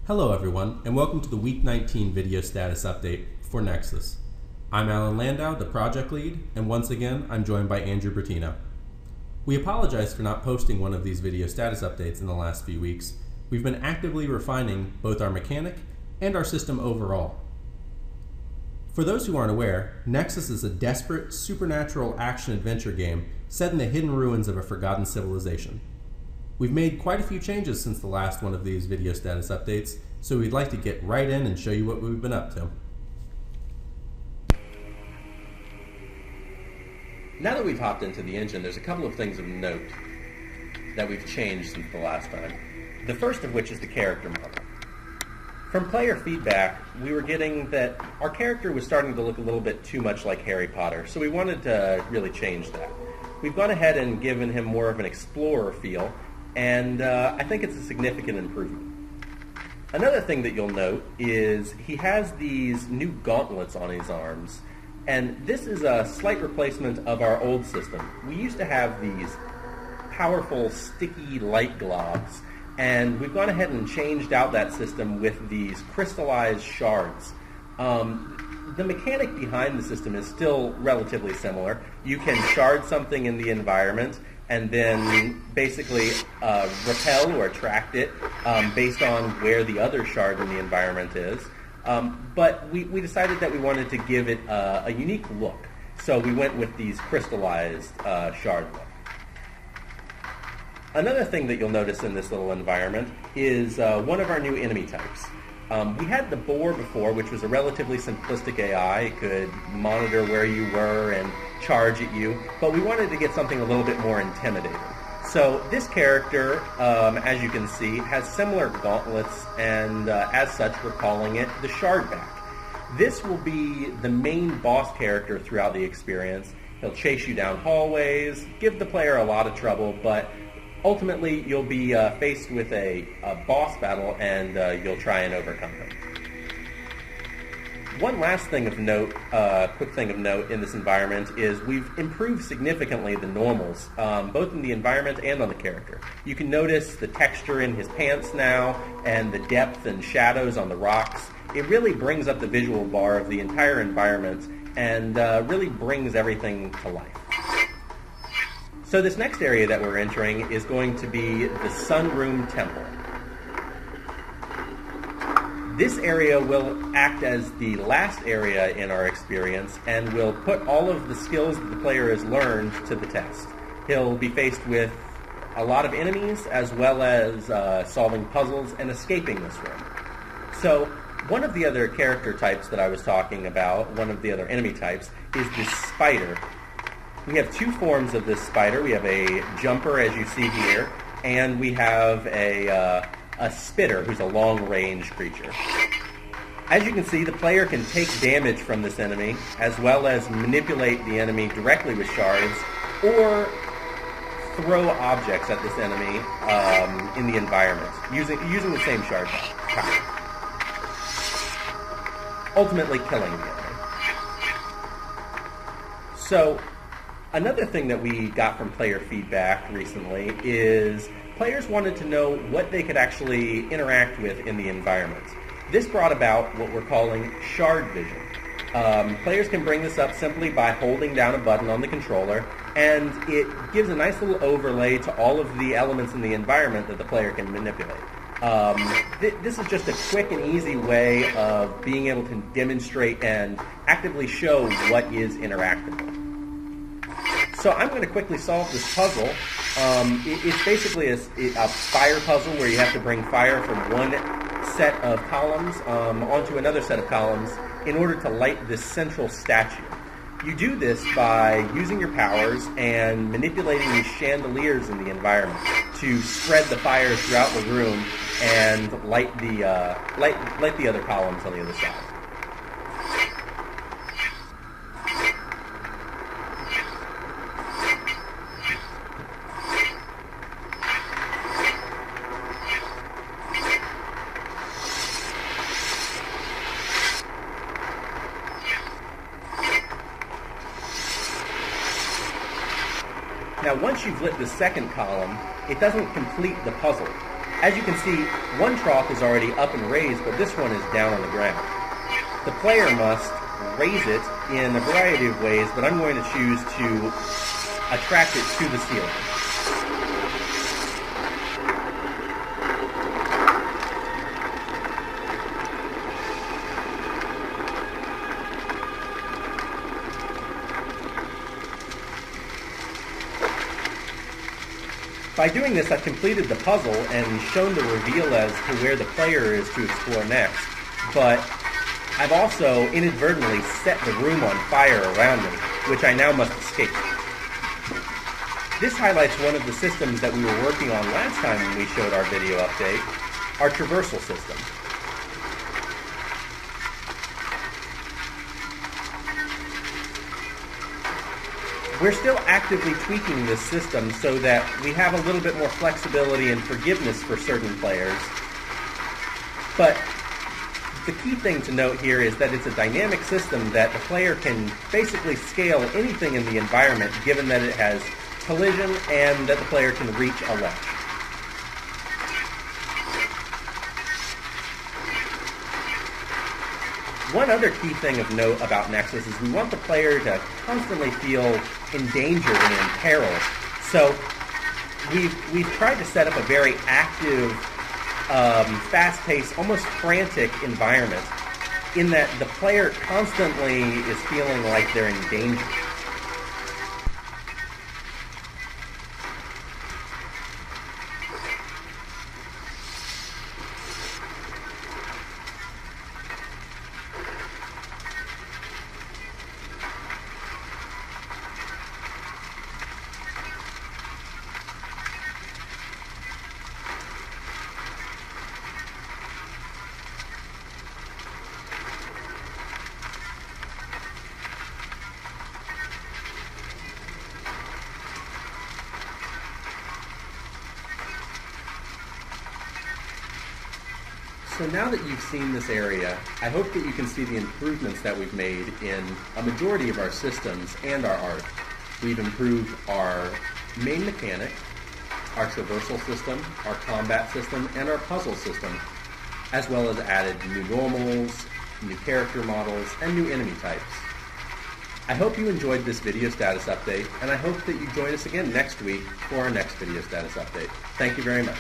Hello everyone, and welcome to the Week 19 video status update for Nexus. I'm Alan Landau, the project lead, and once again, I'm joined by Andrew Bertino. We apologize for not posting one of these video status updates in the last few weeks. We've been actively refining both our mechanic and our system overall. For those who aren't aware, Nexus is a desperate, supernatural action-adventure game set in the hidden ruins of a forgotten civilization. We've made quite a few changes since the last one of these video status updates, so we'd like to get right in and show you what we've been up to. Now that we've hopped into the engine, there's a couple of things of note that we've changed since the last time. The first of which is the character model. From player feedback, we were getting that our character was starting to look a little bit too much like Harry Potter, so we wanted to really change that. We've gone ahead and given him more of an explorer feel, and I think it's a significant improvement. Another thing that you'll note is he has these new gauntlets on his arms, and this is a slight replacement of our old system. We used to have these powerful, sticky light globs, and we've gone ahead and changed out that system with these crystallized shards. The mechanic behind the system is still relatively similar. You can shard something in the environment and then basically repel or attract it based on where the other shard in the environment is. But we decided that we wanted to give it a unique look. So we went with these crystallized shard look. Another thing that you'll notice in this little environment is one of our new enemy types. We had the boar before, which was a relatively simplistic AI. It could monitor where you were and charge at you, but we wanted to get something a little bit more intimidating. So this character, as you can see, has similar gauntlets, and as such, we're calling it the Shardback. This will be the main boss character throughout the experience. He'll chase you down hallways, give the player a lot of trouble, but ultimately, you'll be faced with a boss battle, and you'll try and overcome them. One last thing of note, quick thing of note in this environment is we've improved significantly the normals, both in the environment and on the character. You can notice the texture in his pants now, and the depth and shadows on the rocks. It really brings up the visual bar of the entire environment, and really brings everything to life. So this next area that we're entering is going to be the Sunroom Temple. This area will act as the last area in our experience and will put all of the skills that the player has learned to the test. He'll be faced with a lot of enemies as well as solving puzzles and escaping this room. So one of the other character types that I was talking about, one of the other enemy types, is this spider. We have two forms of this spider. We have a jumper, as you see here, and we have a spitter, who's a long-range creature. As you can see, the player can take damage from this enemy, as well as manipulate the enemy directly with shards, or throw objects at this enemy in the environment, using the same shard power, ultimately killing the enemy. So, another thing that we got from player feedback recently is players wanted to know what they could actually interact with in the environment. This brought about what we're calling shard vision. Players can bring this up simply by holding down a button on the controller, and it gives a nice little overlay to all of the elements in the environment that the player can manipulate. This is just a quick and easy way of being able to demonstrate and actively show what is interactable. So I'm going to quickly solve this puzzle. It's basically a fire puzzle where you have to bring fire from one set of columns onto another set of columns in order to light this central statue. You do this by using your powers and manipulating these chandeliers in the environment to spread the fire throughout the room and light the other columns on the other side. Now, once you've lit the second column, it doesn't complete the puzzle. As you can see, one trough is already up and raised, but this one is down on the ground. The player must raise it in a variety of ways, but I'm going to choose to attract it to the ceiling. By doing this, I've completed the puzzle and shown the reveal as to where the player is to explore next, but I've also inadvertently set the room on fire around me, which I now must escape. This highlights one of the systems that we were working on last time when we showed our video update, our traversal system. We're still actively tweaking this system so that we have a little bit more flexibility and forgiveness for certain players. But the key thing to note here is that it's a dynamic system that the player can basically scale anything in the environment, given that it has collision and that the player can reach a ledge. One other key thing of note about Nexus is we want the player to constantly feel endangered and in peril. So we've tried to set up a very active, fast-paced, almost frantic environment in that the player constantly is feeling like they're in danger. So now that you've seen this area, I hope that you can see the improvements that we've made in a majority of our systems and our art. We've improved our main mechanic, our traversal system, our combat system, and our puzzle system, as well as added new normals, new character models, and new enemy types. I hope you enjoyed this video status update, and I hope that you join us again next week for our next video status update. Thank you very much.